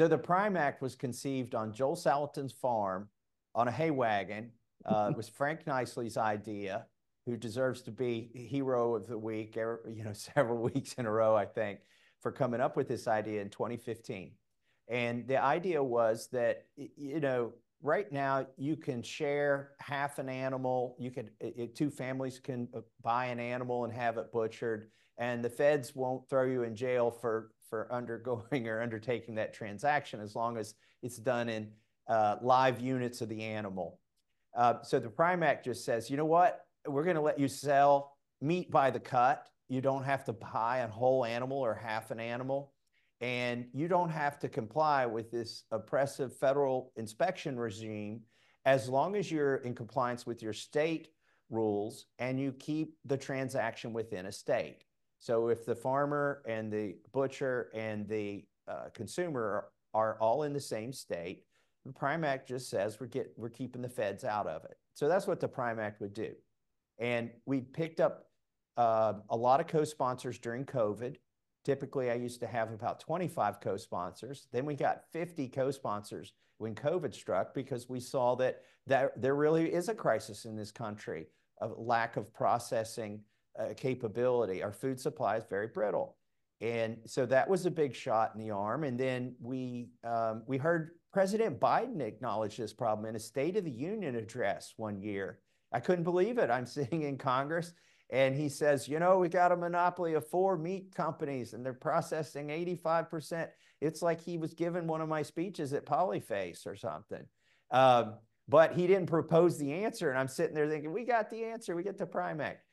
So the Prime Act was conceived on Joel Salatin's farm on a hay wagon. It was Frank Niceley's idea, who deserves to be hero of the week, several weeks in a row, I think, for coming up with this idea in 2015. And the idea was that, right now you can share half an animal. Two families can buy an animal and have it butchered, and the feds won't throw you in jail for undergoing or undertaking that transaction as long as it's done in live units of the animal. So the Prime Act just says, you know what? We're going to let you sell meat by the cut. You don't have to buy a whole animal or half an animal. And you don't have to comply with this oppressive federal inspection regime as long as you're in compliance with your state rules and you keep the transaction within a state. So if the farmer and the butcher and the consumer are all in the same state, the Prime Act just says we're keeping the feds out of it. So that's what the Prime Act would do. And we picked up a lot of co-sponsors during COVID. Typically, I used to have about 25 co-sponsors. Then we got 50 co-sponsors when COVID struck because we saw that there really is a crisis in this country, a lack of processing capability. Our food supply is very brittle. And so that was a big shot in the arm. And then we heard President Biden acknowledge this problem in a State of the Union address one year. I couldn't believe it. I'm sitting in Congress and he says, we got a monopoly of 4 meat companies and they're processing 85%. It's like he was giving one of my speeches at Polyface or something. But he didn't propose the answer. And I'm sitting there thinking, we got the answer. We get the Prime Act.